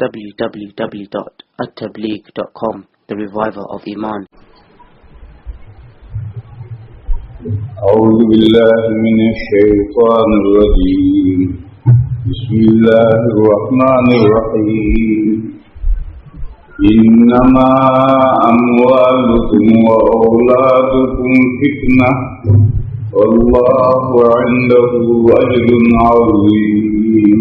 www.attableek.com, the reviver of Iman. أعوذ بالله من الشيطان الرجيم. بسم الله الرحمن الرحيم. إنما أموالكم وأولادكم فتنة والله عنده أجر عظيم.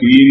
3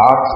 8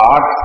8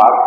8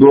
2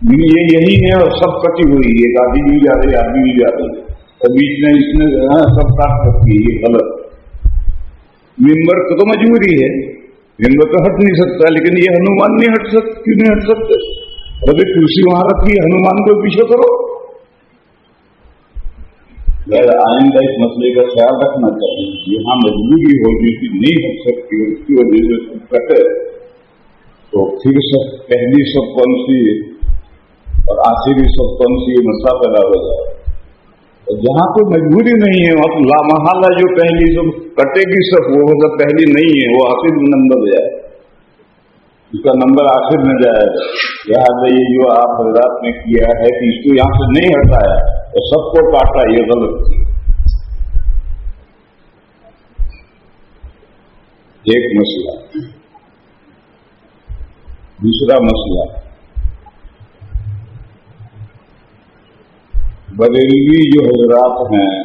یہی ہے اور سب کٹی ہوئی ہے, ایک آدھی بھی جا رہی ہے, آدھی بھی جا رہی ہے, اور بیچ میں اس نے سب کاٹ رکھی ہے. یہ غلط. ممبر کو تو مجبوری ہے, ممبر تو ہٹ نہیں سکتا, لیکن یہ ہنومان نہیں ہٹ سکتے. کیوں نہیں ہٹ سکتے؟ ابھی کرسی وہاں رکھی ہے, ہنومان کو پیچھے کرو. آئندہ اس مسئلے کا خیال رکھنا چاہیے. یہاں مجبوری ہو جس کی نہیں ہٹ سکتی, اس کی وجہ سے کٹے تو پھر سب پہلی سب کون سی اور آخری سب کون سی مسئلہ پیدا ہو جائے. اور جہاں کوئی مجبوری نہیں ہے وہاں لامحالہ جو پہلی سب کٹے گی سب وہ سب پہلی نہیں ہے, وہ آخر نمبر جائے, اس کا نمبر آخر میں جائے گا. لہٰذا یہ جو آپ حضرات نے کیا ہے کہ اس کو یہاں سے نہیں ہٹایا تو سب کو کاٹا, یہ غلط تھی. ایک مسئلہ. دوسرا مسئلہ, بریلوی جو حضرات ہیں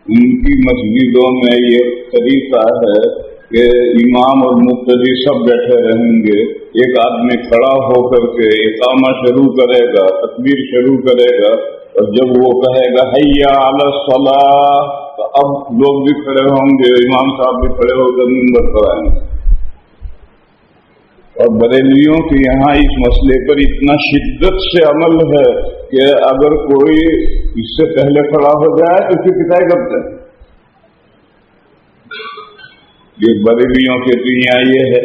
ان کی مسجدوں میں یہ طریقہ ہے کہ امام اور مقتدی سب بیٹھے رہیں گے, ایک آدمی کھڑا ہو کر کے اقامہ شروع کرے گا, تکبیر شروع کرے گا, اور جب وہ کہے گا حیا علی الصلاۃ تو اب لوگ بھی کھڑے ہوں گے, امام صاحب بھی کھڑے ہو کر منبر پر آئیں گے. اور بریلویوں کے یہاں اس مسئلے پر اتنا شدت سے عمل ہے کہ اگر کوئی اس سے پہلے کھڑا ہو جائے تو اس کی پٹائی کرتے ہیں. یہ بریلویوں کے تو یہاں یہ ہے.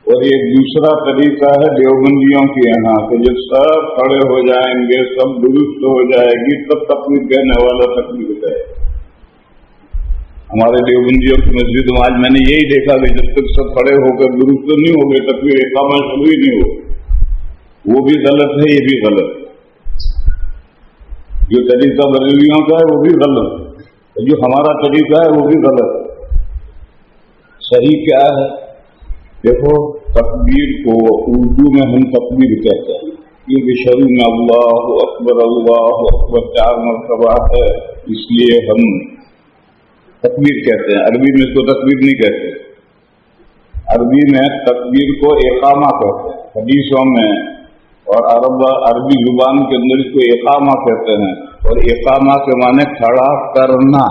اور ایک دوسرا طریقہ ہے دیوبندیوں کے یہاں کہ جب سب کھڑے ہو جائیں گے, سب درست ہو جائے گی, تب تکبیر کہنے والا تکبیر ہو جائے. ہمارے دیوبندیوں کی مسجد میں آج میں نے یہی دیکھا کہ جب تک سب کھڑے ہو کر درست نہیں ہو گئے تکبیر اقامہ شروع ہی نہیں ہو. وہ بھی غلط ہے, یہ بھی غلط ہے. جو طریقہ بریلویوں کا ہے وہ بھی غلط ہے, اور جو ہمارا طریقہ ہے وہ بھی غلط ہے. صحیح کیا ہے؟ دیکھو, تکبیر کو اردو میں ہم تکبیر کہتے ہیں کیونکہ شروع میں اللہ اکبر 4 مرتبہ ہے, اس لیے ہم تکبیر کہتے ہیں. عربی میں اس کو تکبیر نہیں کہتے, عربی میں تکبیر کو اقامہ کہتے ہیں. حدیثوں میں اور عربی زبان کے اندر اس کو اقامہ کہتے ہیں, اور اقامہ کے معنی کھڑا کرنا.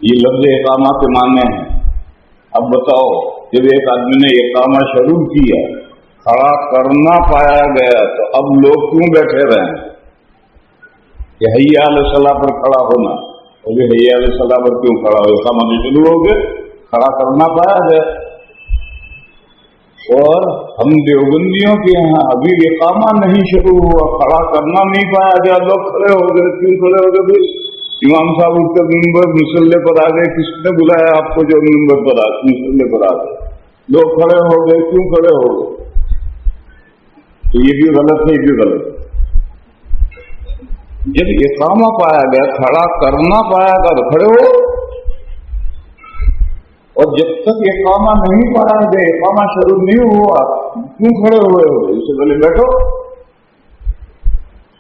یہ لفظ اقامہ کے معنی ہے. اب بتاؤ, جب ایک آدمی نے اقامہ شروع کیا, کھڑا کرنا پایا گیا, تو اب لوگ کیوں بیٹھے رہے ہیں کہ حیا علی الصلاۃ پر کھڑا ہونا؟ اور یہ حیا علی الصلاۃ پر کیوں کھڑا ہو؟ اقامہ تو شروع ہو گئے, کھڑا کرنا پایا گیا. اور ہم دیوبندیوں کے یہاں ابھی اقامہ نہیں شروع ہوا, کھڑا کرنا نہیں پایا گیا, لوگ کھڑے ہو گئے. کیوں کھڑے ہو گئے؟ امام صاحب اٹھ کر ممبر مسلح پر آ گئے. کس نے بلایا آپ کو جو ممبر پر مسلح پر آ گئے؟ لوگ کھڑے ہو گئے. کیوں کھڑے ہو گئے؟ تو یہ بھی غلط ہے, یہ بھی غلط ہے. جب اقامہ پایا گیا, کھڑا کرنا پایا گیا تو کھڑے ہو, اور جب تک اقامہ نہیں پایا گیا, اقامہ شروع نہیں ہوا, کیوں کھڑے ہوئے ہو؟ اس سے پہلے بیٹھو.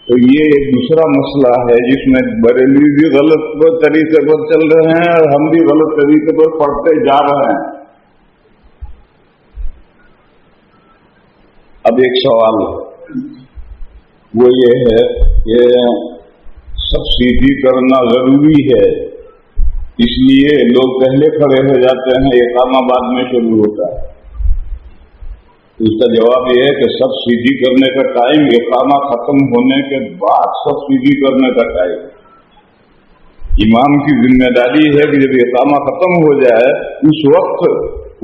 تو یہ ایک دوسرا مسئلہ ہے جس میں بریلوی بھی غلط طریقے پر چل رہے ہیں اور ہم بھی غلط طریقے پر پڑھتے جا رہے ہیں. اب ایک سوال ہے, وہ یہ ہے کہ سب سیدھی کرنا ضروری ہے, اس لیے لوگ پہلے کھڑے ہو جاتے ہیں, اقامہ بعد میں شروع ہوتا ہے. اس کا جواب یہ ہے کہ سب سیدھی کرنے کا ٹائم اقامہ ختم ہونے کے بعد سب سیدھی کرنے کا ٹائم. امام کی ذمہ داری ہے کہ جب اقامہ ختم ہو جائے اس وقت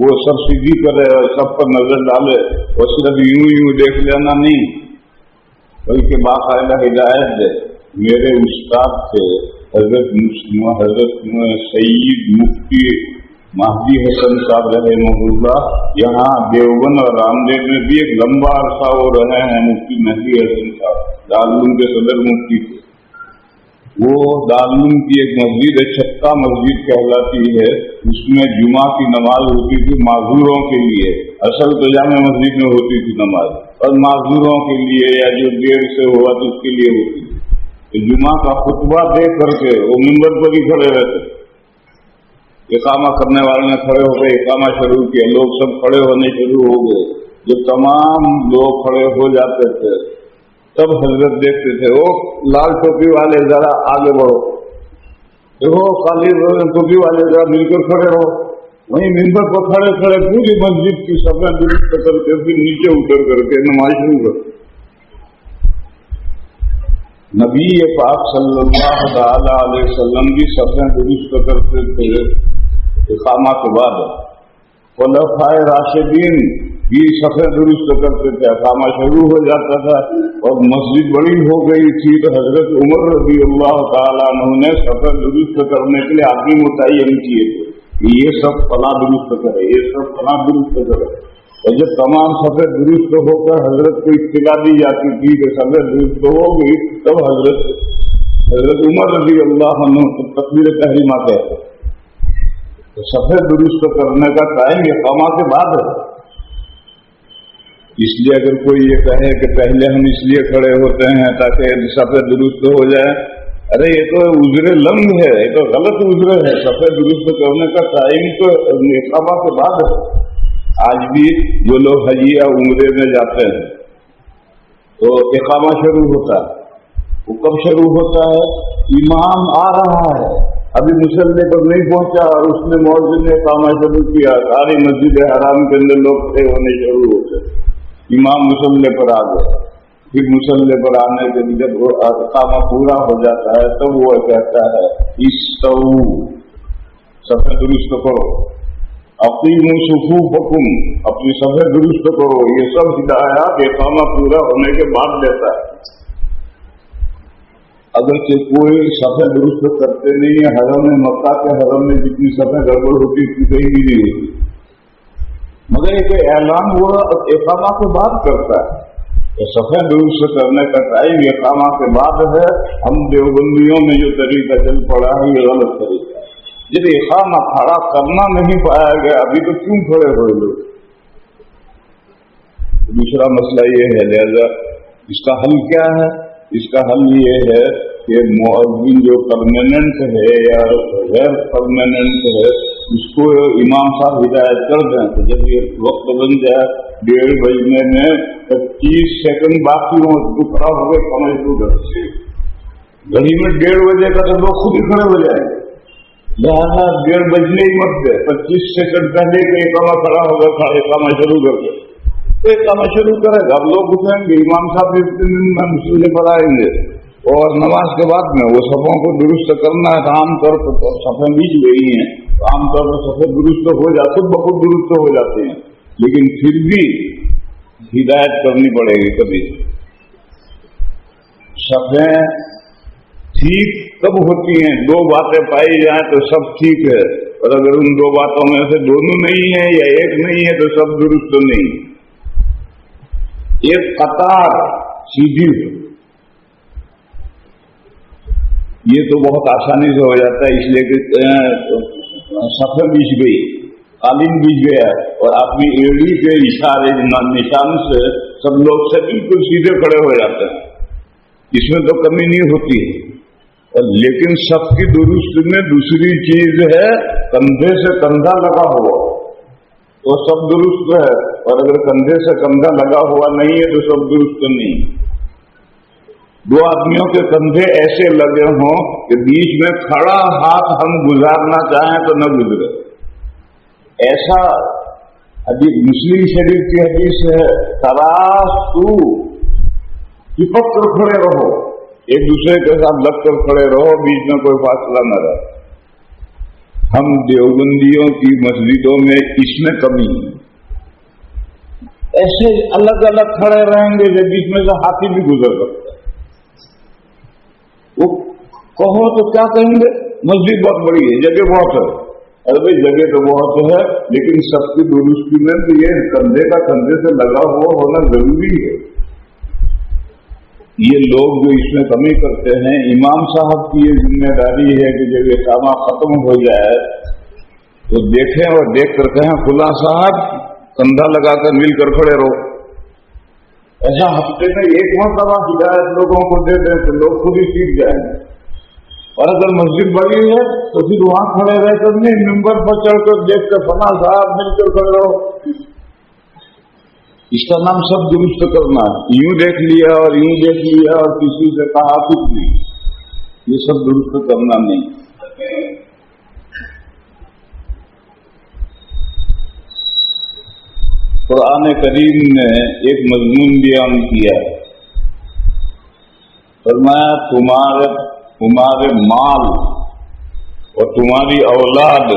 وہ سب سیدھی کرے اور سب پر نظر ڈالے, اور صرف یوں دیکھ لینا نہیں بلکہ باقاعدہ ہدایت دے. میرے استاد تھے حضرت سید مفتی مہدی حسن صاحب رحمہ اللہ. یہاں دیوبند اور رامدیو میں بھی ایک لمبا عرصہ وہ رہے ہیں مفتی مہدی حسن صاحب, دارالعلوم کے صدر مفتی تھے. وہ دارالعلوم کی ایک مسجد ہے, چھتا مسجد کہلاتی ہے, اس میں جمعہ کی نماز ہوتی تھی معذوروں کے لیے. اصل تو جامع مسجد میں ہوتی تھی نماز, اور معذوروں کے لیے یا جو دیر سے ہوا تو اس کے لیے ہوتی تھی. تو جمعہ کا خطبہ دے کر کے وہ منبر پر ہی کھڑے رہتے. اقامہ کرنے والے نے کھڑے ہو گئے, اقامہ شروع کیا, لوگ سب کھڑے ہونے شروع ہو گئے. جو تمام لوگ کھڑے ہو جاتے تھے تب حضرت دیکھتے تھے وہ لال ٹوپی والے ذرا آگے بڑھو، دیکھو کالی ٹوپی والے ذرا مل کر کھڑے رہو. وہیں ممبر پر کھڑے کھڑے پوری مسجد کی صفیں درست کر کے پھر نیچے اتر کر کے نماز شروع کر. نبی پاک صلی اللہ تعالی علیہ وسلم کی صفیں درست کرتے تھے اقامہ کے بعد. خلفائے راشدین بھی صفیں درست کرتے تھے، اقامہ شروع ہو جاتا تھا. اور مسجد بڑی ہو گئی تھی تو حضرت عمر رضی اللہ تعالیٰ عنہ نے صفیں درست کرنے کے لیے آدمی متعین کیے تھے کہ یہ سب فلاں درست کرے، یہ سب فلاں درست کرے. اور جب تمام صفیں درست ہو کر حضرت کو اطلاع دی جاتی تھی کہ صفیں درست ہو گئی تب حضرت عمر رضی اللہ عنہ تکبیر تحریمہ کہتے. تو صفیں درست کرنے کا ٹائم اقامہ کے بعد ہے. اس لیے اگر کوئی یہ کہے کہ پہلے ہم اس لیے کھڑے ہوتے ہیں تاکہ صفیں درست ہو جائے، ارے یہ تو عذر لنگ ہے، یہ تو غلط عذر ہے. صفیں درست کرنے کا ٹائم تو اقامہ کے بعد ہے. آج بھی جو لوگ حج یا عمرے میں جاتے ہیں تو اقامہ شروع ہوتا ہے. وہ کب شروع ہوتا ہے؟ امام آ رہا ہے، ابھی مسلح پر نہیں پہنچا اور اس نے مؤذن نے اقامہ شروع کیا، ساری مسجد حرام کے اندر لوگ کھڑے ہونے شروع ہوتے. امام مسلح پر آ گیا، پھر مسلح پر آنے کے لیے جب وہ اقامہ پورا ہو جاتا ہے تب وہ کہتا ہے استو، صفیں درست کرو، اقیموا صفوفکم، اپنی صفیں درست کرو. یہ سب ہدایات اقامہ پورا ہونے کے بعد دیتا ہے. اگرچہ کوئی صفیں درست کرتے نہیں ہے، حرم مکہ کے حرم میں جتنی صفیں گڑبڑ ہوتی اتنی کہیں بھی نہیں ہوتی، مگر ایک اعلان وہ اقامہ کے بعد کرتا ہے. تو صفیں درست کرنے کا ٹائم اقامہ کے بعد ہے. ہم دیوبندیوں میں جو طریقہ چل پڑا ہے یہ غلط طریقہ ہے. جب اقامہ کھڑا کرنا نہیں پایا گیا ابھی تو کیوں کھڑے ہوئے لوگ؟ دوسرا مسئلہ یہ ہے، لہذا اس کا حل کیا ہے؟ اس کا حل یہ ہے کہ مؤذن جو پرماننٹ ہے یا غیر پرماننٹ ہے اس کو امام صاحب ہدایت کر دیں. تو جب یہ وقت بن جائے 1:30 بجنے میں 25 سیکنڈ باقی ہو تو کھڑا ہو گئے سمجھ دو گھر سے گھڑی میں 1:30 بجے کا تو لوگ خود ہی کھڑے ہو جائیں گے. لہٰذا 1:30 بجنے ہی مت گئے، 25 سیکنڈ پہلے کہ اقامہ کھڑا ہوگا، اقامہ شروع کر دے تو اقامہ شروع کرے گا. اب لوگ اٹھیں گے، امام صاحب مسئلے پر آئیں گے اور نماز کے بعد میں وہ صفوں کو درست کرنا ہے. عام طور پر صفیں بیچ گئی ہیں، عام طور پر صفیں درست ہو جاتے، بخود درست ہو جاتے ہیں، لیکن پھر بھی ہدایت کرنی پڑے گی. کبھی صفیں ٹھیک کب ہوتی ہیں؟ 2 باتیں پائی جائیں تو سب ٹھیک ہے، اور اگر ان 2 باتوں میں سے دونوں نہیں ہے یا ایک نہیں ہے تو سب درست نہیں. ایک قطار سیدھی ہو، یہ تو بہت آسانی سے ہو جاتا ہے، اس لیے کہ صفیں بیچ گئی، قالین بیچ گیا اور اپنی ایڑی کے اشارے نشان سے سب لوگ سے بالکل سیدھے کھڑے ہو جاتے ہیں، اس میں تو کمی نہیں ہوتی. لیکن صف کی درست میں دوسری چیز ہے کندھے سے کندھا لگا ہوا تو سب درست ہے، اور اگر کندھے سے کندھا لگا ہوا نہیں ہے تو سب درست نہیں. 2 آدمیوں کے کندھے ایسے لگے ہوں کہ بیچ میں کھڑا ہاتھ ہم گزارنا چاہیں تو نہ گزرے، ایسا حدیث مسلم شریف کی حدیث ہے. تراسو، چپک کر کھڑے رہو، ایک دوسرے کے ساتھ لگ کر کھڑے رہو، بیچ میں کوئی فاصلہ نہ رہے. ہم دیوبندیوں کی مسجدوں میں اس میں کمی ہے، ایسے الگ الگ کھڑے رہیں گے جو بیچ میں سے ہاتھی بھی گزر سکتا ہے. وہ کہو تو کیا کہیں گے؟ مسجد بہت بڑی ہے، جگہ بہت ہے. ارے بھائی جگہ تو بہت ہے لیکن سب کی درستی میں تو یہ کندھے کا کندھے سے لگا ہوا ہونا ضروری ہے. یہ لوگ جو اس میں کمی کرتے ہیں، امام صاحب کی یہ ذمہ داری ہے کہ جب یہ کام ختم ہو جائے تو دیکھیں اور دیکھ کر کہیں فلاں صاحب کندھا لگا کر مل کر کھڑے رہو. ایسا ہفتے میں 1 مرتبہ ہدایت لوگوں کو دے دیں تو لوگ خود ہی سیکھ جائیں گے. اور اگر مسجد بڑی ہے تو پھر وہاں کھڑے رہ کر نہیں، ممبر پر چڑھ کر دیکھ کر فلاں صاحب مل کر کھڑے رہو. اس کا نام سب درست کرنا ہے. یوں دیکھ لیا اور یوں دیکھ لیا اور کسی سے کہا کچھ نہیں، یہ سب درست کرنا نہیں. قرآن کریم نے ایک مضمون بیان کیا، فرمایا تمہارے مال اور تمہاری اولاد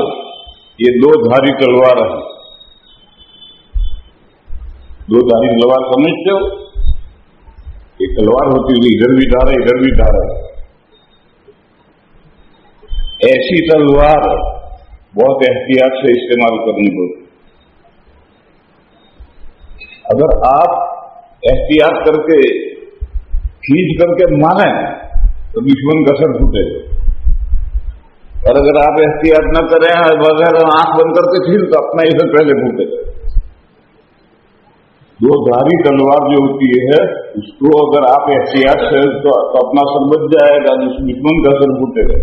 یہ دو دھاری تلوار ہے. دو دھاری تلوار سمجھتے ہو؟ ایک تلوار ہوتی ہے ادھر بھی دھارا ادھر بھی دھارا. ایسی تلوار بہت احتیاط سے استعمال کرنی پڑتی. اگر آپ احتیاط کر کے کھینچ کر کے ماریں تو دشمن کا سر پھوٹے گا، اور اگر آپ احتیاط نہ کریں بغیر آنکھ بند کر کے کھینچ تو اپنا ہی سر پہلے پھوٹے گا. دو دھاری تلوار جو ہوتی ہے اس کو اگر آپ احتیاط سے تو اپنا سر بچ جائے گا، دشمن کا سر پھوٹے گا،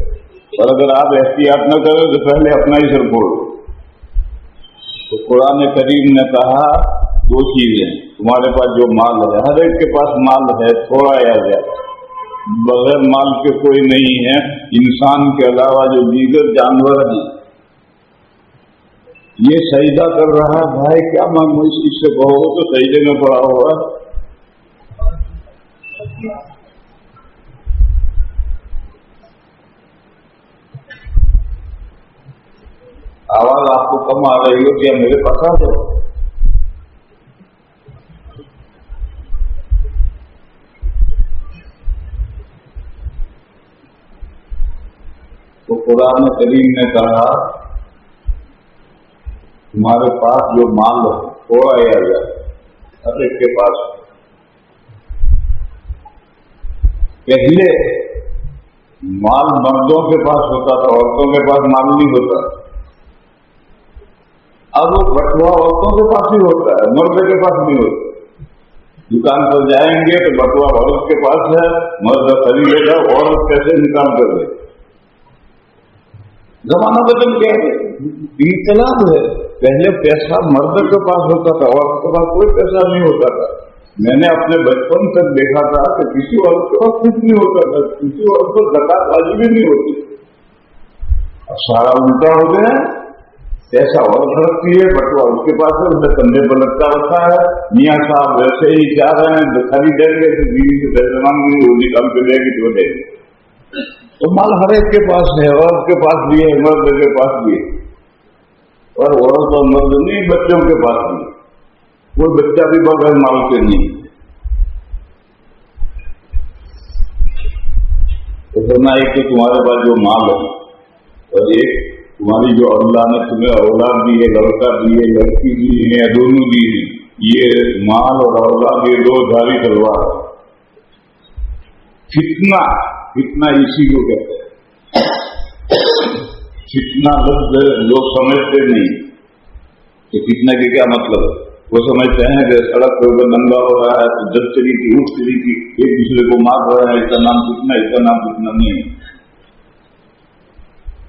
اور اگر آپ احتیاط نہ کریں تو پہلے اپنا ہی سر پھوڑ. تو قرآن کریم نے کہا دو چیزیں، تمہارے پاس جو مال ہے، ہر ایک کے پاس مال ہے، تھوڑا یا زیادہ، بغیر مال کے کوئی نہیں ہے. انسان کے علاوہ جو دیگر جانور ہیں، یہ سجدہ کر رہا ہے، بھائی کیا مانگو اس چیز سے کہو تو سجدے میں پڑا ہوا. آواز آپ کو کم آ رہی ہو کیا میرے پاس آ جاؤ. تو قرآن کریم نے کہا تمہارے پاس جو مال ہے تھوڑا یا زیادہ، ہر ایک کے پاس. پہلے مال مردوں کے پاس ہوتا تھا، عورتوں کے پاس مال نہیں ہوتا. اب وہ بٹوا عورتوں کے پاس ہی ہوتا ہے، مرد کے پاس نہیں ہوتا. دکان پر جائیں گے تو بٹوا عورت کے پاس ہے، مرد خریدے گا، عورت کیسے نکال کر دے. زمانہ بدل گیا ہے، انقلاب ہے. پہلے پیسہ مرد کے پاس ہوتا تھا، عورت کے پاس کوئی پیسہ نہیں ہوتا تھا. میں نے اپنے بچپن تک دیکھا تھا کہ کسی عورت کے پاس کچھ نہیں ہوتا تھا، کسی عورت کو زکات واجب بھی نہیں ہوتی. اب سارا الٹا ہو گیا، پیسہ عورت رکھتی ہے، بٹوا اس کے پاس ہے، اسے کندھے پر لگتا رکھا ہے. میاں صاحب ویسے ہی چاہ رہے ہیں خریدیں گے تو بیوی سے پیسے مانگیں گے، وہ نکال کے دے گی تو دے گی. تو مال ہر ایک کے پاس ہے، عورت کے پاس بھی ہے، مرد کے پاس بھی ہے. اور عورت اور مرد نہیں، بچوں کے پاس بھی، کوئی بچہ بھی بغیر مال کے نہیں. تو کرنا ایک تو تمہارے پاس جو مال ہے، اور ایک تمہاری جو اللہ نے تمہیں اولاد دی ہے، لڑکا دی ہے، لڑکی دی ہے، دونوں دی ہے. یہ مال اور اولاد یہ دو دھاری تلوار. فتنہ اسی کو کہتے ہیں. فتنہ لفظ لوگ سمجھتے نہیں کہ فتنہ کے کیا مطلب ہے. وہ سمجھتے ہیں کہ سڑک پہ دنگا ہو رہا ہے تو 10 طریقے 8 طریقے ایک دوسرے کو مار رہے ہیں، اس کا نام فتنہ، اس کا نام فتنہ نہیں ہے.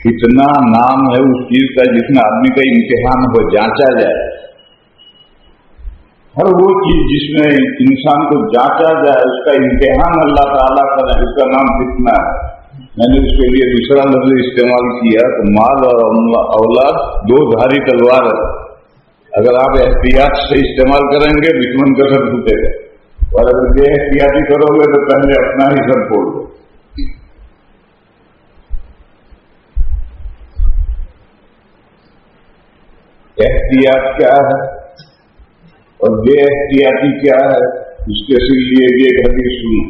فتنہ نام ہے اس چیز کا جس میں آدمی کا امتحان ہو، جانچا جائے. ہر وہ چیز جس میں انسان کو جانچا جائے اس کا امتحان اللہ تعالیٰ کرے، اس کا نام فتنہ ہے. میں نے اس کے لیے دوسرا لفظ استعمال کیا تو مال اور اولاد دو دھاری تلوار ہے. اگر آپ احتیاط سے استعمال کریں گے دشمن کا سر پھوٹے گا، اور اگر بے احتیاطی کرو گے تو پہلے اپنا ہی سر پھوڑ دو. احتیاط کیا ہے اور بے احتیاطی کیا ہے، اس کے لیے ایک حدیث سنو.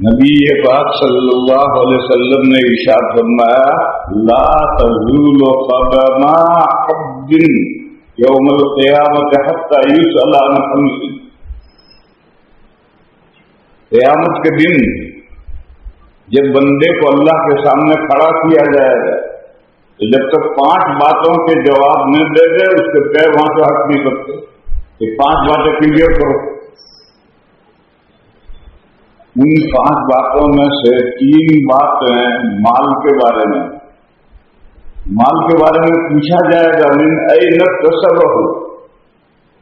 نبی پاک صلی اللہ علیہ وسلم نے ارشاد فرمایا لا تزول قدم عبد یوم القیامت حتی یسأل عن خمس. قیامت کے دن جب بندے کو اللہ کے سامنے کھڑا کیا جائے گا تو جب تک 5 باتوں کے جواب نہ دے دے اس کے پیر وہاں سے ہٹ نہیں سکتے. یہ 5 باتیں کلیئر کرو. ان 5 باتوں میں سے 3 باتیں مال کے بارے میں. مال کے بارے میں پوچھا جائے گا من این اکتسبہ،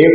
1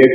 1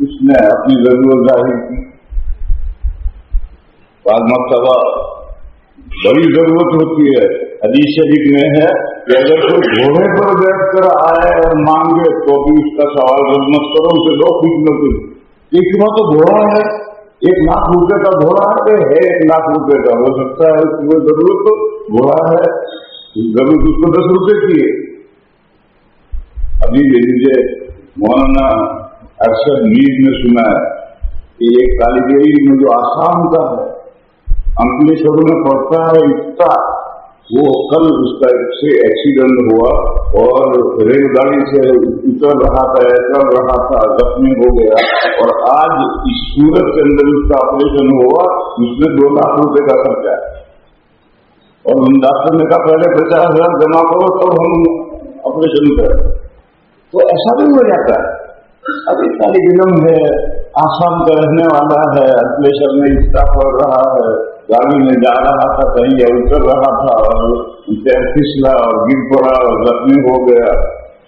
اس نے اپنی ضرورت ظاہر کی. بعض مرتبہ بڑی ضرورت ہوتی ہے. حدیث شریف میں ہے کہ اگر کوئی گھوڑے پر بیٹھ کر آئے اور مانگے تو بھی اس کا سوال رد مت کرو, اسے دو کچھ نہ کچھ. ایک تو گھوڑا ہے, 1 لاکھ روپے کا گھوڑا ہے, 1 لاکھ روپے کا ہو سکتا ہے, اس کو ضرورت تو گھوڑا ہے, ضرورت اس کو 10 روپے کی ہے. ابھی لے لیجیے مولانا ارشد میر نے سنا ہے کہ ایک طالب علم جو آسام کا ہے, انکلیشور میں پڑھتا ہے, اتنا وہ کل اس کا سے ایکسیڈنٹ ہوا اور ریل گاڑی سے اتر رہا تھا, چل رہا تھا, زخمی ہو گیا, اور آج اس صورت کے اندر اس کا آپریشن ہوا. اس میں 2 لاکھ روپے کا خرچہ ہے, اور ان ڈاکٹر نے کہا پہلے 50,000 جمع کرو تب ہم آپریشن کریں. تو ایسا بھی ہو جاتا ہے. ابھی طالب علم ہے, آسام کا رہنے والا ہے, انکلیشور میں اسٹا پڑ رہا ہے, گاڑی میں جا رہا تھا, کہیں اتر رہا تھا اور پیر پھسلا اور گر پڑا اور زخمی ہو گیا,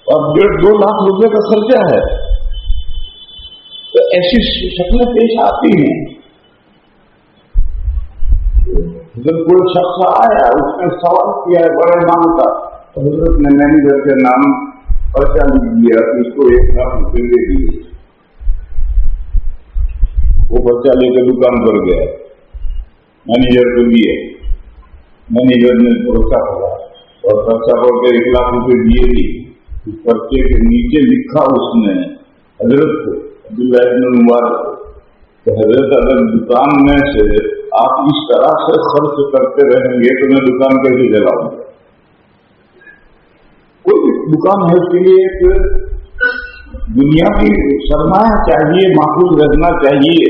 اور 1.5-2 لاکھ روپے کا خرچہ ہے. تو ایسی شکلیں پیش آتی ہیں. جب کوئی شخص آیا, اس نے سوال کیا ہے بڑے مانگ کا, تو حضرت نے مینیجر کے نام پرچہ لکھ دیا, اس کو 1 لاکھ روپے دے دیے. وہ پرچہ لے کے دکان پر گیا, مینیجر کو دیے. مینیجر نے پرچہ پڑھا اور پرچہ پڑھ کے 1 لاکھ روپے دیے بھی. اس پرچے کے نیچے لکھا اس نے حضرت کو, عبداللہ ابن مبارک کو, کہ حضرت اگر دکان میں سے آپ اس طرح سے خرچ کرتے رہیں گے تو میں دکان کیسے چلاؤں گا. کوئی دکان ہے اس کے لیے ایک دنیا کی سرمایہ چاہیے, محفوظ رہنا چاہیے.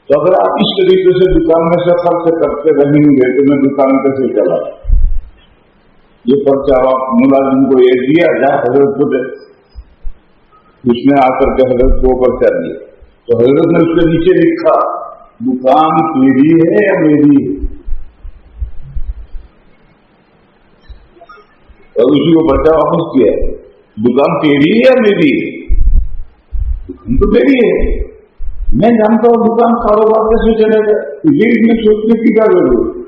تو اگر آپ اس طریقے سے دکان میں سے خرچ کرتے رہیں گے تو میں دکان کیسے چلاؤں. یہ پرچہ آپ ملازم کو یہ دیا جائے, حضرت کو دے. اس نے آ کر کے حضرت کو پرچہ دیا, تو حضرت نے اس کے نیچے لکھا دکان تیری ہے یا میری ہے, اور اسی کو پرچہ واپس کیا. دکان تیری ہے یا میری ہے؟ دکان تو میری ہے, میں جانتا ہوں دکان کاروبار کیسے چلے گا, یہ میں سوچنے کی کیا ضرورت.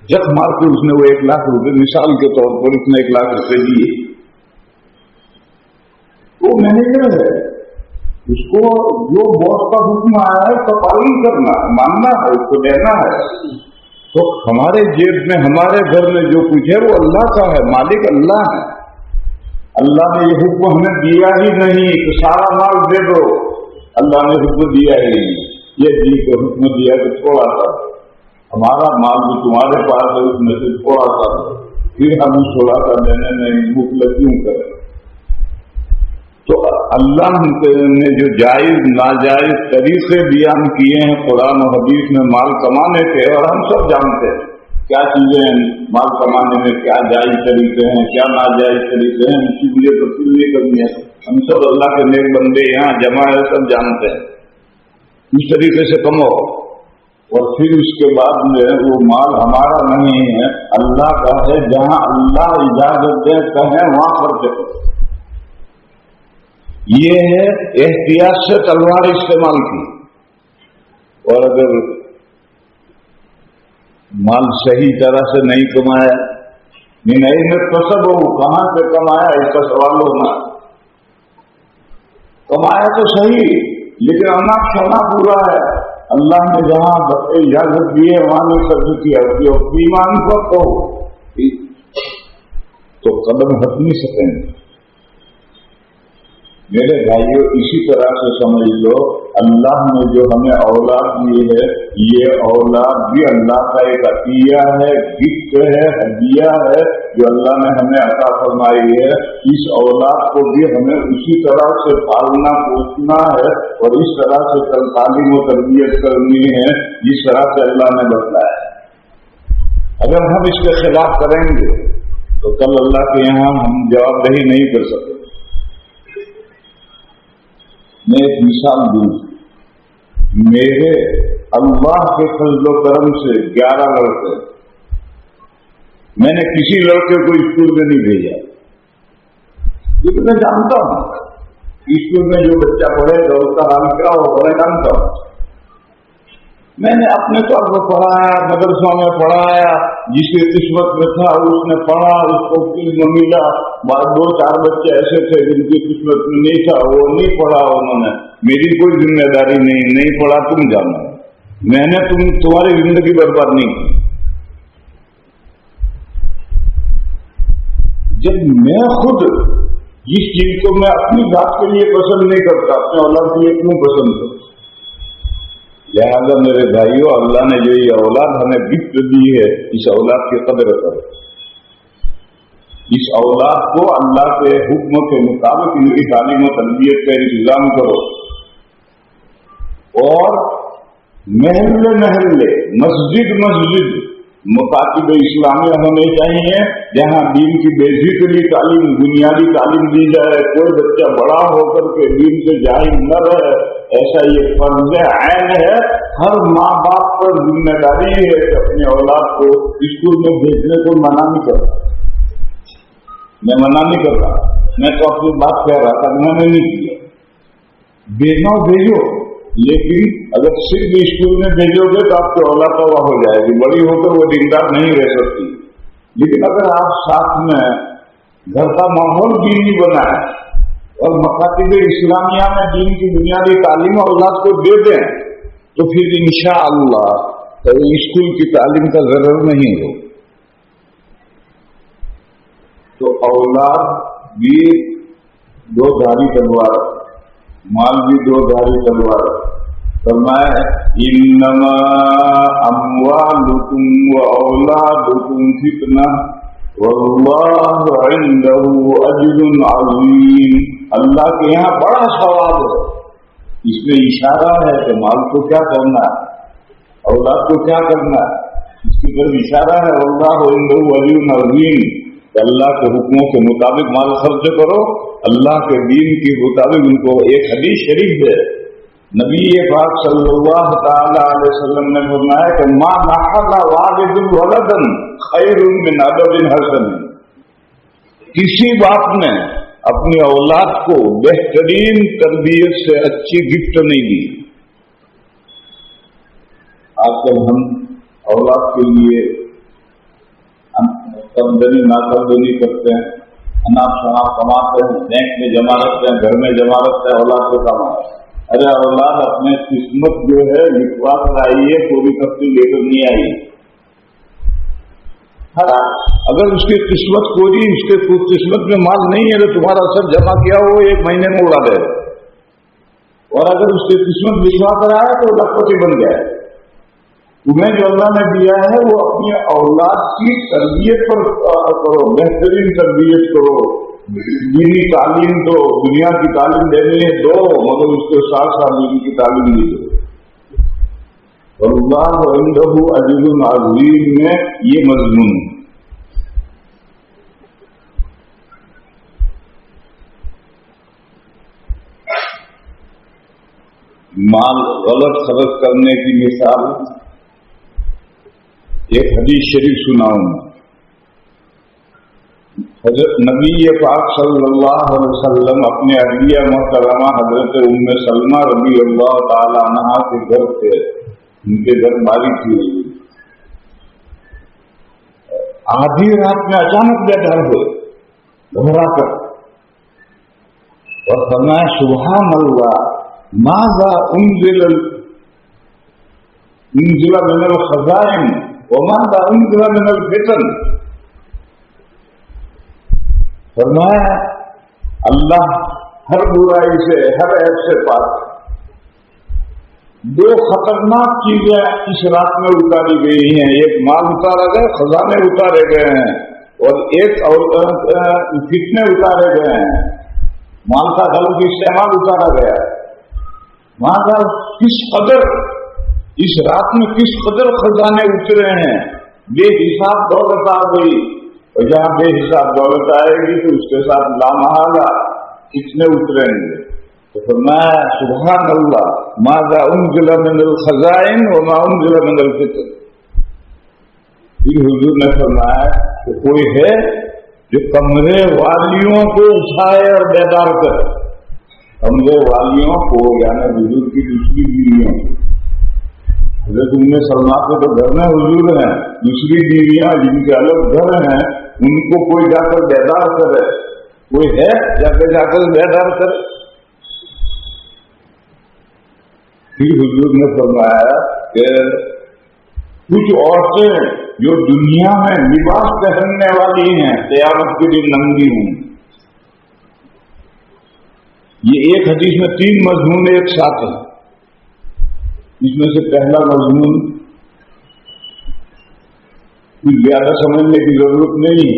جب مار کے اس نے وہ 1 لاکھ روپے مثال کے طور پر اس نے 1 لاکھ روپے دیے. وہ مینیجر ہے, اس کو جو باس کا حکم آیا ہے اس کا پالن کرنا ہے, ماننا ہے, اس کو دینا ہے. تو ہمارے جیب میں, ہمارے گھر میں جو کچھ ہے وہ اللہ کا ہے, مالک اللہ ہے. اللہ نے یہ حکم ہمیں دیا ہی نہیں کہ سارا مال دے دو, اللہ نے حکم دیا ہی نہیں. یہ جی کو حکم دیا کہ تھوڑا سا ہمارا مال جو تمہارے پاس ہے اس میں سے تھوڑا سا, پھر ہم تھوڑا سا دینے میں مخلص کیوں کریں. تو اللہ نے جو جائز ناجائز طریقے بیان کیے ہیں قرآن و حدیث میں مال کمانے کے, اور ہم سب جانتے ہیں کیا چیزیں ہیں مال کمانے میں, کیا جائز طریقے ہیں, کیا ناجائز طریقے ہیں. اس کی مجھے تفصیل نہیں کرنی ہے, ہم سب اللہ کے نیک بندے یہاں جمع ہے, سب جانتے ہیں. اس طریقے سے کماؤ, اور پھر اس کے بعد میں وہ مال ہمارا نہیں ہے, اللہ کا ہے. جہاں اللہ اجازت دے کہیں وہاں خرچ کرو. یہ ہے احتیاط سے تلوار استعمال کی. اور اگر مال صحیح طرح سے نہیں کمایا, نہیں میں کسب ہوں, کہاں سے کمایا اس کا سوال ہونا. کمایا تو صحیح, لیکن انا کھانا پورا ہے. اللہ نے جہاں اجازت دی ہے وہاں نے خرچ کیا, ایمان پر تو قدم ہٹ نہیں سکیں گے. میرے بھائیوں, اسی طرح سے سمجھ لو اللہ نے جو ہمیں اولاد دی ہے, یہ اولاد بھی اللہ کا ایک عطیہ ہے, گفٹ ہے, ہدیہ ہے جو اللہ نے ہمیں عطا فرمائی ہے. اس اولاد کو بھی ہمیں اسی طرح سے پالنا پوسنا ہے, اور اس طرح سے تعلیم و تربیت کرنی ہے جس طرح سے اللہ نے بتلایا. اگر ہم اس کے خلاف کریں گے تو کل اللہ کے یہاں ہم جواب دہی نہیں کر سکتے. میں ایک مثال دوں, میرے اللہ کے فضل و کرم سے 11 لڑکے, میں نے کسی لڑکے کو اسکول میں نہیں بھیجا, لیکن میں جانتا ہوں اسکول میں جو بچہ پڑھے گا اس کا حال کیا ہو بڑے کام کا. میں نے اپنے طور پر پڑھایا, مدرسوں میں پڑھایا, جس کی قسمت میں تھا اس نے پڑھا, اس کو علم ملا. 2-4 بچے ایسے تھے جن کی قسمت میں نہیں تھا, وہ نہیں پڑھا انہوں نے. میری کوئی ذمہ داری نہیں پڑھا, تم جانا. میں نے تمہاری زندگی برباد نہیں کی. جب میں خود جس چیز کو میں اپنی ذات کے لیے پسند نہیں کرتا, اپنے اولاد کے لیے کیوں پسند کرتا؟ لہٰذا میرے بھائیوں, اللہ نے جو یہ اولاد ہمیں گفٹ دی ہے, اس اولاد کی قدر کرو. اس اولاد کو اللہ کے حکم کے مطابق ان کی تعلیم و تربیت کا انتظام کرو. اور محلے مسجد مکاتب اسلامیہ ہونے چاہیے, جہاں دین کی بیسیکلی تعلیم, بنیادی تعلیم دی جائے. کوئی بچہ بڑا ہو کر کے دین سے جاہل نہ رہے, ایسا یہ فرض عین ہے. ہر ماں باپ پر ذمہ داری ہے کہ اپنے اولاد کو اسکول میں بھیجنے کو منع نہیں کرتا. میں منع نہیں کر رہا, میں تو اپنی بات کہہ رہا تھا, میں نے نہیں کیا. بھیجو, لیکن اگر صرف اسکول میں بھیجو گے تو آپ کی اولاد تباہ ہو جائے گی. بڑی ہو کر وہ دیندار نہیں رہ سکتی. لیکن اگر آپ ساتھ میں گھر کا ماحول دینی بنائیں اور مکاتب اسلامیہ میں دین کی بنیادی تعلیم اولاد کو دے دیں, تو پھر انشاءاللہ اسکول کی تعلیم کا ضرر نہیں ہو. تو اولاد بھی 2 دھاری تلوار, مال بھی 2 دھاری تلوار. فرمایا انما اموالکم واولادکم فتنہ واللہ عنده اجر عظیم. اللہ کے یہاں بڑا ثواب ہے. اس میں اشارہ ہے کہ مال کو کیا کرنا ہے, اولاد کو کیا کرنا ہے, اس کی طرف اشارہ ہے. واللہ عنده اجر عظیم. اللہ کے حکموں کے مطابق مال خرچ کرو, اللہ کے دین کے مطابق ان کو. ایک حدیث شریف ہے, نبی پاک صلی اللہ تعالی علیہ وسلم نے فرمایا کہ ما نحل والد ولدا خیر من ادب حسن. کسی باپ نے اپنی اولاد کو بہترین تربیت سے اچھی گفٹ نہیں دی. آج کل ہم اولاد کے لیے قدردنی ناقدری کرتے ہیں, اناپ شناپ کماتے ہیں, بینک میں جمع رکھتے ہیں, گھر میں جمع رکھتے ہیں, اولاد کو کماتے ہیں. ارے اولاد اپنے قسمت جو ہے لکھوا کر آئی ہے, کوئی کپڑی لے کر نہیں آئی. اگر اس کی قسمت کوئی, اس کے قسمت میں مال نہیں ہے تو تمہارا سر جمع کیا وہ 1 مہینے میں اڑا دے. اور اگر اس کی قسمت لکھوا کر آئے تو لکھپتی بن جائے. تمہیں جو اللہ نے دیا ہے وہ اپنی اولاد کی تربیت پر کرو, بہترین تربیت کرو. دینی تعلیم دو, دنیا کی تعلیم دینے دو, مگر اس کے ساتھ دین کی تعلیم بھی دو. اللہ عنده اجر عظیم میں یہ مضمون. مال غلط خرچ کرنے کی مثال ایک حدیث شریف سناؤں. حضرت نبی پاک صلی اللہ علیہ وسلم اپنے اہلیہ محترمہ حضرت ام سلمہ رضی اللہ تعالی عنہا کے گھر تھے. ان کے گھر باری تھی. آدھی رات میں اچانک بیدار ہوئے گھبرا کر, اور فرمایا سبحان اللہ ماذا انزل من الخزائن وماذا انزل من الفتن. فرمایا اللہ ہر برائی سے, ہر عیب سے پاک. 2 خطرناک چیزیں اس رات میں اتاری گئی ہیں. ایک مال اتارا گیا, خزانے اتارے گئے ہیں, اور ایک فتنے اتارے گئے ہیں. مال کا غلط استعمال اتارا گیا. ماذا کس قدر اس رات میں کس قدر خزانے اترے ہیں. بے حساب دولت آ گئی, اور جہاں بے حساب دولت آئے گی تو اس کے ساتھ لامحالہ کتنے اتریں گے. تو فرمایا سبحان اللہ ماذا انزل من الخزائن وما انزل من الفتن. پھر حضور نے فرمایا کہ کوئی ہے جو کمرے والیوں کو اٹھائے اور بیدار کرے. حمزے والیوں کو یعنی حضور کی دوسری بیویوں حضرت ام سلمہ کے تو گھر میں حضور ہیں، دوسری بیویاں جن کے الگ گھر ہیں ان کو کوئی جا کر بیدار کرے، کوئی ہے جا کر بیدار کرے؟ پھر حضور نے فرمایا کہ کچھ عورتیں جو دنیا میں لباس پہننے والی ہیں قیامت کے دن ننگی ہوں۔ یہ ایک حدیث میں 3 مضمون ایک ساتھ ہیں۔ اس میں سے پہلا مضمون کچھ زیادہ سمجھنے کی ضرورت نہیں،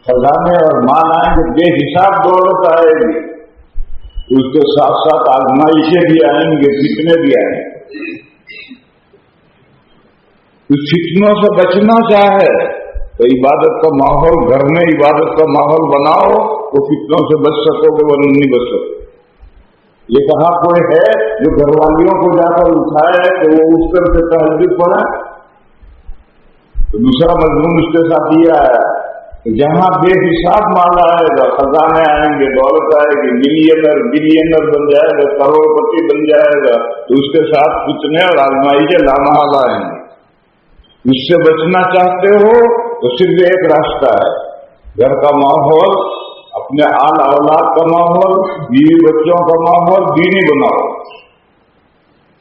خزانے اور مال آئیں گے، بے حساب دولت آئے گی، اس کے ساتھ ساتھ آزمائشیں بھی آئیں گے، فتنے بھی آئیں گے۔ اس فتنوں سے بچنا چاہے تو عبادت کا ماحول، گھر میں عبادت کا ماحول بناؤ تو فتنوں سے بچ سکو گے، ورنہ نہیں بچ سکو۔ یہ کہاں کوئی ہے جو گھر والیوں کو جا کر اٹھائے کہ وہ اٹھ کر کے تہجد پڑھے؟ تو دوسرا مضمون اس کے ساتھ یہ آیا کہ جہاں بے حساب مال آئے گا، خزانے آئیں گے، دولت آئے گی، بلینر بن جائے گا، کروڑ پتی بن جائے گا، تو اس کے ساتھ فتنے اور آزمائشیں لامحال آئیں گے۔ اس سے بچنا چاہتے ہو تو صرف ایک راستہ ہے، گھر کا ماحول، اپنے آل اولاد کا ماحول، بیوی بچوں کا ماحول دینی بناؤ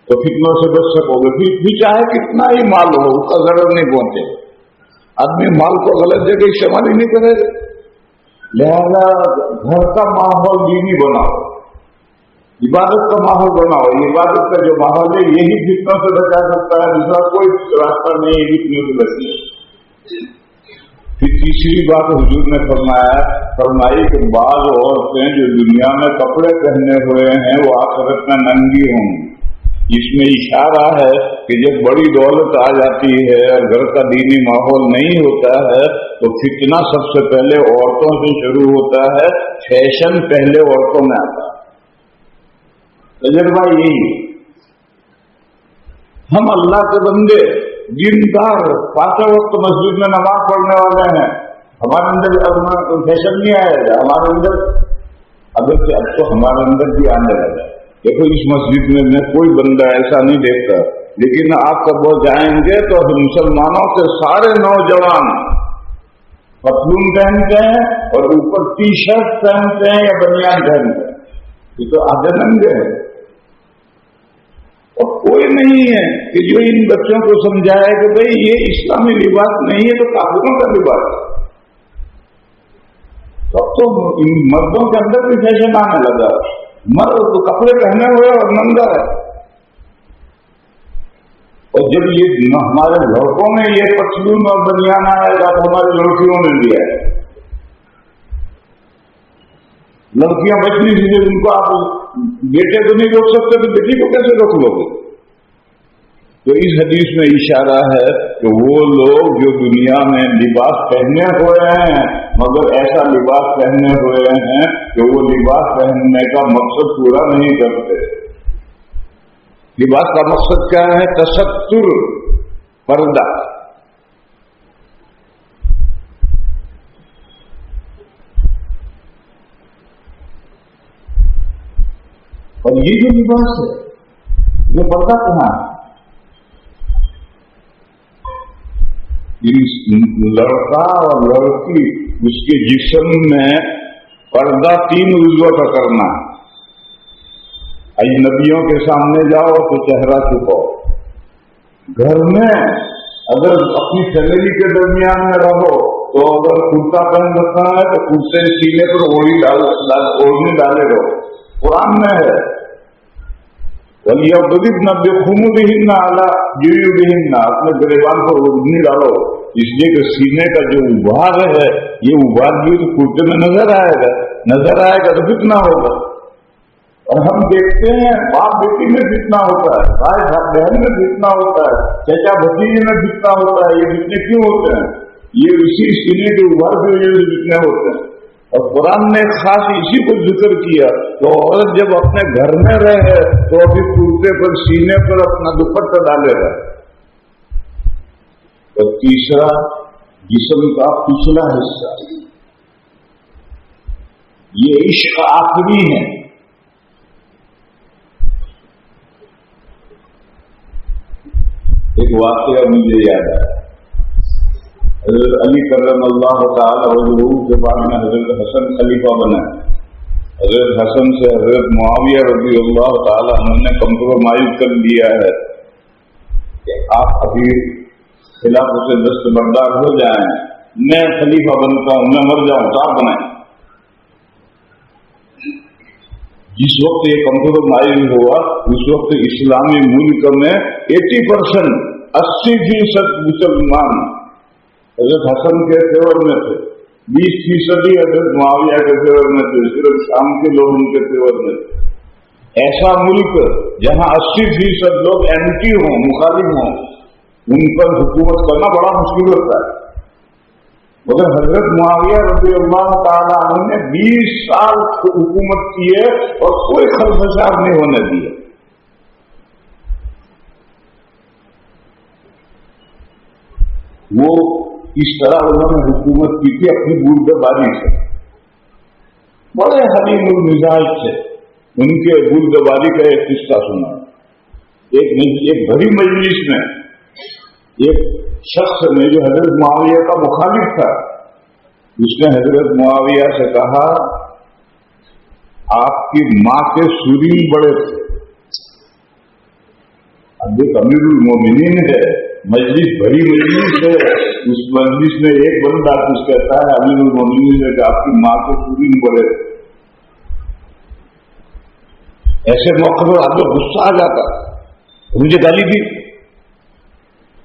تو فتنوں سے بچ سکو گے۔ پھر چاہے کتنا ہی مال ہو اس کا ضرر نہیں پہنچے، آدمی مال کو غلط جگہ استعمال ہی نہیں کرے گا۔ لہذا گھر کا ماحول دینی بناؤ، عبادت کا ماحول بناؤ۔ عبادت کا جو ماحول ہے یہی فتنوں سے بچا سکتا ہے، دوسرا کوئی راستہ نہیں ہے فتنوں سے بچنے۔ پھر تیسری بات حضور نے فرمائی کہ بعض عورتیں جو دنیا میں کپڑے پہنے ہوئے ہیں وہ آخرت میں ننگی ہوں گی۔ اس میں اشارہ ہے کہ جب بڑی دولت آ جاتی ہے اور گھر کا دینی ماحول نہیں ہوتا ہے تو فتنہ سب سے پہلے عورتوں سے شروع ہوتا ہے، فیشن پہلے عورتوں میں آتا ہے۔ تجربہ یہی، ہم اللہ کے بندے دیندار 5 وقت مسجد میں نماز پڑھنے والے ہیں، ہمارے اندر فیشن نہیں آئے گا، ہمارے اندر اگر اب تو ہمارے اندر بھی آنے لگا۔ دیکھو اس مسجد میں میں کوئی بندہ ایسا نہیں دیکھتا، لیکن آپ کب وہ جائیں گے تو مسلمانوں کے سارے نوجوان پتلون پہنتے ہیں اور اوپر ٹی شرٹ پہنتے ہیں یا بنیان پہنتے ہیں، یہ تو آدھے ننگے ہیں۔ اور کوئی نہیں ہے کہ جو ان بچوں کو سمجھائے کہ بھئی یہ اسلامی لباس نہیں ہے تو کافروں کا لباس ہے۔ تب تو ان مردوں کے اندر بھی فیشن آنے لگا، مرد تو کپڑے پہنے ہوئے اور ننگا ہے۔ اور جب یہ ہمارے لڑکوں میں یہ پتلون اور بنیان آئے گا تو ہماری لڑکیوں میں بھی آئے گا۔ لڑکیاں بچنی چاہیے، ان کو آپ بیٹے کو نہیں روک سکتے تو بیٹی کو کیسے روک لو گے؟ تو اس حدیث میں اشارہ ہے کہ وہ لوگ جو دنیا میں لباس پہنے ہوئے ہیں مگر ایسا لباس پہنے ہوئے ہیں کہ وہ لباس پہننے کا مقصد پورا نہیں کرتے۔ لباس کا مقصد کیا ہے؟ تستر، پردہ۔ اور یہ جو لباس ہے یہ پردہ کہاں ہے؟ لڑکا اور لڑکی اس کے جسم میں پردہ 3 عضو کا کرنا ہے۔ اجنبیوں کے سامنے جاؤ تو چہرہ چھپاؤ، گھر میں اگر اپنی فیملی کے درمیان میں رہو تو اگر کرتا پہن رکھنا ہے تو کرتے سینے پر اوڑھنی ڈالے رہو۔ قرآن میں ہے وَلْيَضْرِبْنَ بِخُمُرِهِنَّ عَلَىٰ جُيُوبِهِنَّ، اپنے گریبان پر اوڑھنی ڈالو، اس لیے کہ سینے کا جو ابھار ہے یہ ابھار بھی تو کرتے میں نظر آئے گا تو فتنہ ہوگا۔ اور ہم دیکھتے ہیں باپ بیٹی میں فتنہ ہوتا ہے، بھائی بہن میں فتنہ ہوتا ہے، چچا بھتیجے میں فتنہ ہوتا ہے۔ یہ فتنے کیوں ہوتے ہیں؟ یہ اسی سینے کے ابھار کی وجہ سے فتنے ہوتے ہیں۔ اور قرآن نے خاص اسی کو ذکر کیا تو عورت جب اپنے گھر میں رہے تو ابھی کرتے پر سینے پر اپنا دوپٹہ ڈالے گا۔ اور تیسرا جسم کا پچھلا حصہ، یہ عشق آخری ہے، ایک واقعہ مجھے یاد آیا. حضرت علی کرم اللہ تعالی وجہہ کے بعد میں حضرت حسن خلیفہ بنا. حضرت حسن سے حضرت معاویہ رضی اللہ تعالی عنہ نے کمپرومائز کر دیا ہے کہ آپ ابھی خلافت سے دستبردار ہو جائیں, میں خلیفہ بنتا ہوں, میں مر جاؤں تو آپ بنائیں. جس وقت یہ کمپرومائز ہوا اس وقت اسلامی ملک میں 80% 80% مسلمان حضرت حسن کے فیور میں تھے, 20% حضرت معاویہ کے فیور میں تھے, صرف شام کے لوگ ان کے فیور میں تھے. ایسا ملک جہاں 80% لوگ اینٹی ہوں, مخالف ہوں, ان پر حکومت کرنا بڑا مشکل ہوتا ہے. مگر حضرت معاویہ رضی اللہ تعالیٰ عنہ نے 20 سال حکومت کی ہے اور کوئی خلفشار نہیں ہونے دیا. وہ اس طرح انہوں نے حکومت کی تھی اپنی بردباری سے. بڑے حلیم المزاج تھے. ان کے بردباری کا ایک قصہ سنا. ایک بڑی مجلس میں ایک شخص نے جو حضرت معاویہ کا مخالف تھا, اس نے حضرت معاویہ سے کہا آپ کی ماں کے سرین بڑے تھے. اب ایک امیر المومنین ہے, مجلس بڑی مجلس ہے, اس مجلس میں ایک بندہ کچھ کہتا ہے امیر المومنین نے کہ آپ کی ماں کے سرین بڑے تھے. ایسے موقع پر آپ کو غصہ آ جاتا, مجھے گالی دی.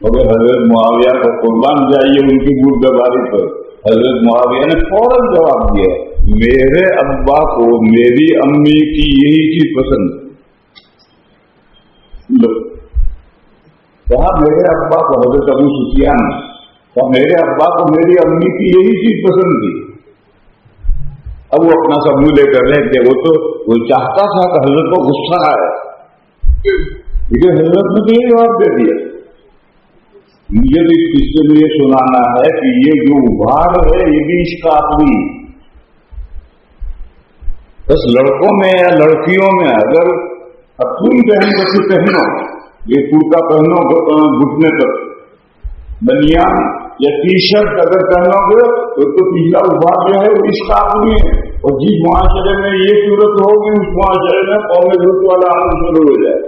مگر حضرت معاویہ کو قربان جائیے ان کی بردباری پر, حضرت معاویہ نے فوراً جواب دیا میرے ابا کو میری امی کی یہی چیز پسند. کہا میرے ابا کو, حضرت ابو سفیان کہا میرے ابا کو میری امی کی یہی چیز پسند تھی. اب وہ اپنا سب منہ لے کر رہے تھے. وہ چاہتا تھا کہ حضرت کو غصہ آئے, لیکن حضرت نے تو یہ جواب دے دیا. مجھے تو اس قصے میں یہ سنانا ہے کہ یہ جو ابھار ہے یہ بھی اس کا اپنی بس لڑکوں میں یا لڑکیوں میں اگر خاتون پہن کر پہنو, یہ کرتا پہنو گھٹنے تک, بنیان یا ٹی شرٹ اگر پہنو گے تو پچھلا ابھار جو ہے وہ اس کا اپنی ہے. اور جس معاشرے میں یہ صورت ہوگی اس معاشرے میں قوم لوٹ والا آنا شروع ہو جائے.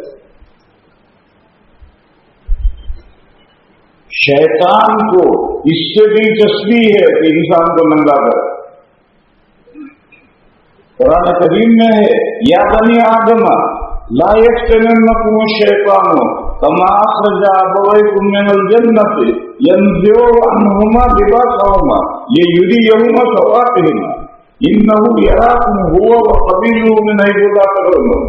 شیطان کو اس سے دلچسپی ہے کہ انسان کو ننگا کرے. قرآن کریم میں ہے یا بنی آدم لا یفتننکم الشیطان کما اخرج ابویکم من الجنۃ ینزع عنہما لباسہما لیریہما سوآتہما انہ یراکم هو وقبیلہ من حیث لا ترونہم.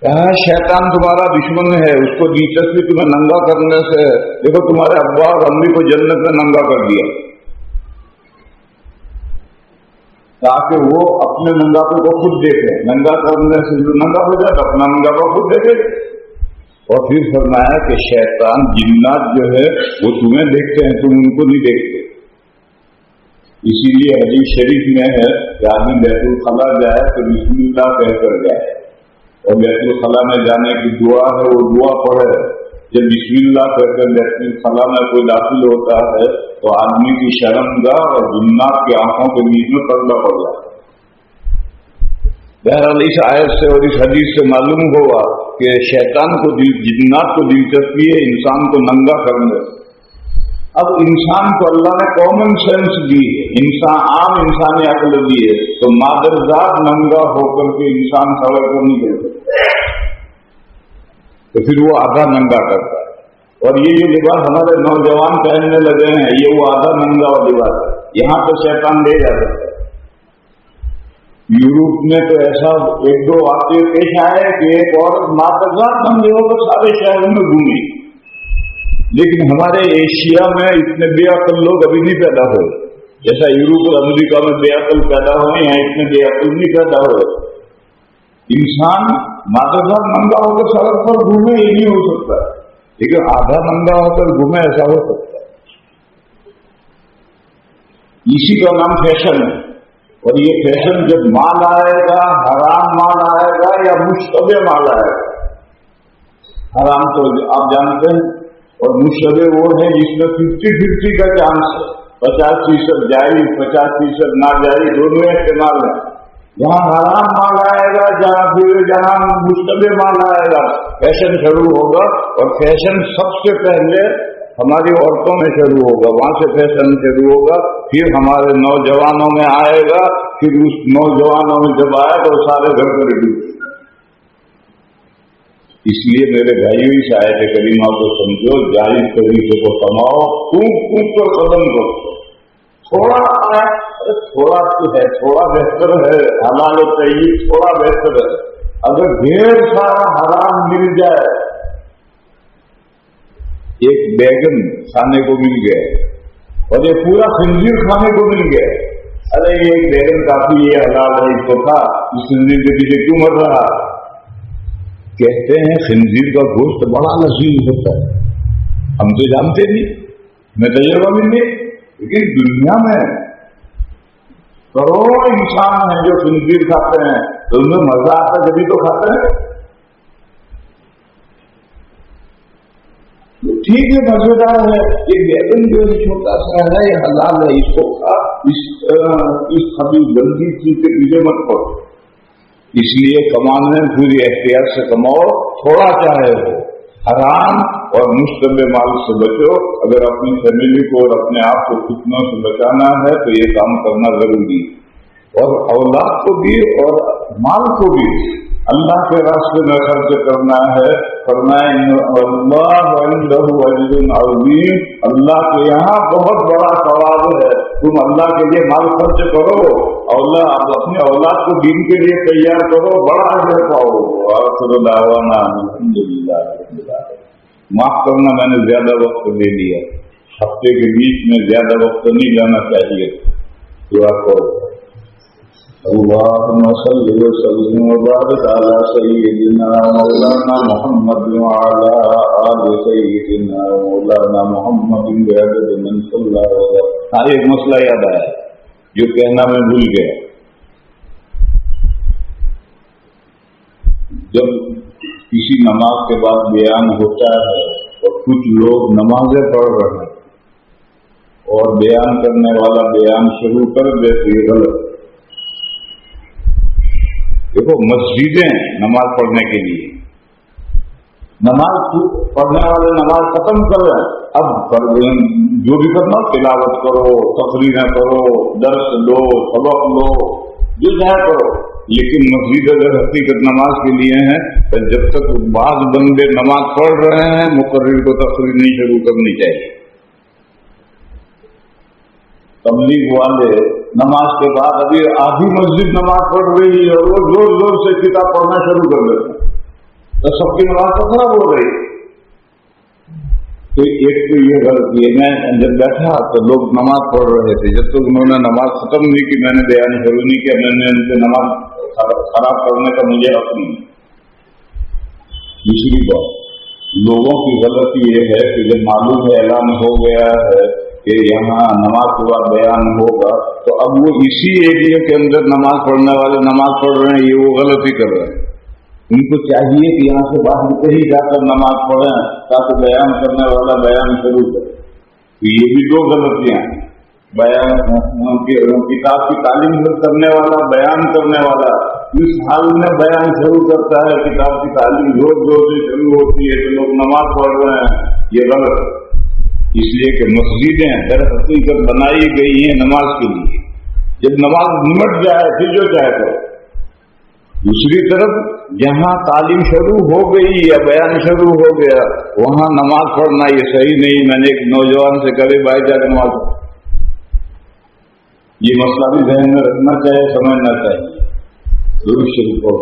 کہا شیطان تمہارا دشمن ہے, اس کو دلچسپی تمہیں ننگا کرنے سے. دیکھو تمہارے ابا اور امی کو جنت میں ننگا کر دیا تاکہ وہ اپنے ننگاپے کو خود دیکھے. ننگا کرنے سے جو ننگا ہو جائے تو اپنا ننگاپا خود دیکھے. اور پھر فرمایا کہ شیطان جنات جو ہے وہ تمہیں دیکھتے ہیں, تم ان کو نہیں دیکھتے. اسی لیے حدیث شریف میں ہے کہ آدمی بیت الخلا جائے تو بسم اللہ کہہ کر جائے, اور بیت الخلا میں جانے کی دعا ہے وہ دعا پڑھے. جب بسم اللہ کہہ کر بیت الخلا میں کوئی داخل ہوتا ہے تو آدمی کی شرمگاہ اور جنات کی آنکھوں کے بیچ میں پردہ پڑ جاتا ہے. بہرحال اس آیت سے اور اس حدیث سے معلوم ہوا کہ شیطان کو جنات کو دلچسپی ہے انسان کو ننگا کرنے. اب انسان کو اللہ نے کامن سینس دی ہے, انسان عام انسانی عقل دی ہے, تو مادرزاد ننگا ہو کر کے انسان سڑک کو نہیں دے سکتا, تو پھر وہ آدھا ننگا کرتا ہے. اور یہ جو لباس ہمارے نوجوان پہننے لگے ہیں یہ وہ آدھا ننگا لباس ہے. یہاں تو شیطان دے جا سکتا ہے. یورپ میں تو ایسا ایک دو واقعے پیش آئے کہ ایک عورت مادرزاد ننگے ہو کر سارے شہروں میں گھومی. لیکن ہمارے ایشیا میں اتنے بے عقل لوگ ابھی نہیں پیدا ہوئے. جیسا یورپ اور امریکہ میں بے عقل پیدا ہوئے ہیں اتنے بے عقل نہیں پیدا ہوئے. انسان مادرزاد ننگا ہو کر سڑک پر گھومے یہ نہیں ہو سکتا, لیکن آدھا ننگا ہو کر گھومے ایسا ہو سکتا ہے. اسی کا نام فیشن ہے. اور یہ فیشن جب مال آئے گا, حرام مال آئے گا یا مشتبہ مال آئے گا, حرام تو آپ جانتے ہیں، اور مشتبہ وہ ہے جس میں 50-50 کا چانس ہے، 50% جائز 50% ناجائز دونوں احتمال ہیں۔ جہاں حرام مال آئے گا، جہاں مشتبہ مال آئے گا، فیشن شروع ہوگا، اور فیشن سب سے پہلے ہماری عورتوں میں شروع ہوگا، وہاں سے فیشن شروع ہوگا، پھر ہمارے نوجوانوں میں آئے گا، پھر اس نوجوانوں میں جب آئے تو سارے گھر پر ڈوبے۔ اس لیے میرے بھائیوں اس آیت کریمہ کو سمجھو، جائز طریقے کو کماؤ، کونک کر قدم کرو۔ تھوڑا تو ہے، تھوڑا بہتر ہے، حلال و طیب تھوڑا بہتر ہے۔ اگر ڈھیر سارا حرام مل جائے، ایک بیگن کھانے کو مل گیا اور یہ پورا خنزیر کھانے کو مل گیا، ارے یہ ایک بیگن کافی، یہ حلال ہے، اس کو کھا، اس خنزیر کے پیچھے کیوں مر رہا؟ کہتے ہیں خنزیر کا گوشت بڑا لذیذ ہوتا ہے، ہم تو جانتے نہیں، میں تجربہ بھی نہیں، لیکن دنیا میں کروڑوں انسان ہیں جو خنزیر کھاتے ہیں، تو ان میں مزہ آتا جبھی تو کھاتے ہیں۔ ٹھیک ہے، مزیدار ہے، یہ بیگن جو چھوٹا سا ہے یہ حلال ہے، اس کو کھا، اس خبیث گندی چیز کے پیچھے مت پڑو۔ اس لیے کمانے پوری احتیاط سے کماؤ، تھوڑا چاہے ہو، حرام اور مشتبہ مال سے بچو۔ اگر اپنی فیملی کو اور اپنے آپ کو فتنوں سے بچانا ہے تو یہ کام کرنا ضروری، اور اولاد کو بھی اور مال کو بھی اللہ کے راستے میں خرچ کرنا ہے۔ فرمائے اللہ عنہ اجر عظیم، اللہ کے یہاں بہت بڑا ثواب ہے، تم اللہ کے لیے مال خرچ کرو، اولاد اپنے اولاد کو دین کے لیے تیار کرو، بڑا اجر پاؤ۔ آخر دعوانا الحمدللہ رب العالمین۔ معاف کرنا، میں نے زیادہ وقت لے لیا، ہفتے کے بیچ میں زیادہ وقت نہیں جانا چاہیے، دعا کرو۔ اللهم صل وسلم وبارك على سيدنا مولانا محمد وعلى آل سيدنا مولانا محمد بعدد من صلى وسلم۔ ایک مسئلہ یاد آیا جو کہنا میں بھول گیا۔ جب کسی نماز کے بعد بیان ہوتا ہے اور کچھ لوگ نمازیں پڑھ رہے ہیں اور بیان کرنے والا بیان شروع کر دیتے، یہ غلط۔ دیکھو، مسجدیں نماز پڑھنے کے لیے، نماز پڑھنے والے نماز ختم کر رہے ہیں، اب جو بھی کرنا، تلاوت کرو، تقریریں کرو، درس لو، سبق لو، جو چاہے کرو، لیکن مسجد اگر حقیقت نماز کے لیے ہیں تو جب تک بعض بندے نماز پڑھ رہے ہیں مقرر کو تقریر نہیں شروع کرنی چاہیے۔ تبلیغ والے نماز کے بعد ابھی آدھی مسجد نماز پڑھ رہی ہے اور وہ زور زور سے کتاب پڑھنا شروع کر دیتے ہیں تو سب کی نماز تو خراب ہو رہی۔ تو ایک تو یہ غلطی ہے، میں جب بیٹھا تو لوگ نماز پڑھ رہے تھے، جب تک انہوں نے نماز ختم نہیں کی میں نے بیان شروع نہیں کیا، میں نے ان سے نماز خراب کرنے کا مجھے حق نہیں۔ دوسری بات، لوگوں کی غلطی یہ ہے کہ جب معلوم ہے اعلان ہو گیا ہے کہ یہاں نماز کے بعد بیان ہوگا تو اب وہ اسی ایریا کے اندر نماز پڑھنے والے نماز پڑھ رہے ہیں، یہ وہ غلطی کر رہے ہیں۔ ان کو چاہیے کہ یہاں سے باہر کہیں جا کر نماز پڑھیں تاکہ بیان کرنے والا بیان شروع کرے۔ تو یہ بھی دو غلطیاں ہیں، بیان کتاب کی تعلیم کرنے والا، بیان کرنے والا اس حال میں بیان شروع کرتا ہے، کتاب کی تعلیم زور زور سے شروع ہوتی ہے تو لوگ نماز پڑھ رہے ہیں، یہ غلط ہے۔ اس لیے کہ مسجدیں در حقیقت بنائی گئی ہیں نماز کے لیے، جب نماز نمٹ جائے پھر جو چاہے کرو۔ دوسری طرف جہاں تعلیم شروع ہو گئی یا بیان شروع ہو گیا وہاں نماز پڑھنا یہ صحیح نہیں۔ میں نے ایک نوجوان سے کہے بھائی جا کے نماز پڑھ، یہ مسئلہ بھی ذہن میں رکھنا چاہیے، سمجھنا چاہیے۔ درود شریف پڑھو۔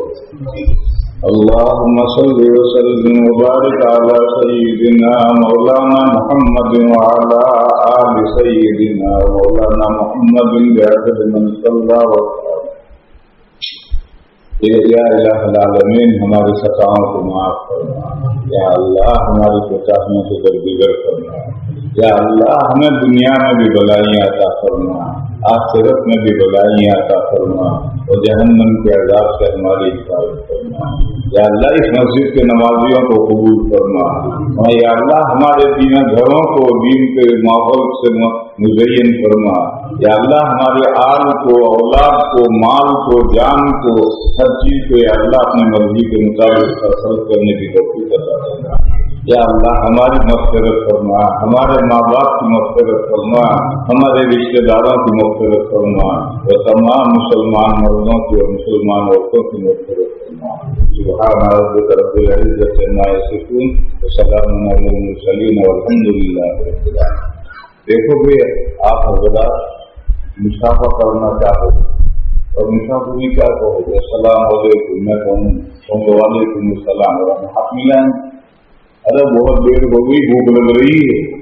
اللهم صل وسلم وبارك على سيدنا مولانا محمد وعلى آل سيدنا مولانا محمد بعدد من صلى وسلم۔ یا الہ العالمین، ہماری خطاؤں کو معاف کرنا، یا اللہ ہماری کوتاہیوں سے درگزر کرنا، یا اللہ ہمیں دنیا میں بھی بلائیاں عطا کرنا، آخرت میں بھی بلائیاں عطا فرما اور جہنم کے عذاب سے ہماری حفاظت کرنا۔ یا اللہ اس مسجد کے نمازیوں کو قبول فرما، یا اللہ ہمارے دین گھروں کو دین کے ماحول سے مزین فرما، یا اللہ ہمارے آل کو، اولاد کو، مال کو، جان کو، ہر چیز کو یا اللہ اپنے مرضی کے مطابق فیصل کرنے کی توفیق عطا فرما۔ یا اللہ ہماری مغفرت فرما، ہمارے ماں باپ کی مغفرت فرما، ہمارے رشتہ داروں کی مغفرت فرما، اور تمام مسلمان مردوں کی اور مسلمان عورتوں کی مغفرت فرما۔ سبحان ربک رب العزۃ عما یصفون وسلام علی المرسلین والحمد للہ رب العالمین۔ دیکھو بھی آپ حضرات مشافہ کرنا چاہو اور مسافری کیا کہو گے؟ السلام علیکم، میں کہوں وعلیکم السلام، اور ہم ہاتھ ملائیں۔ ارے بہت دیر ہو گئی، بھوک لگ رہی ہے۔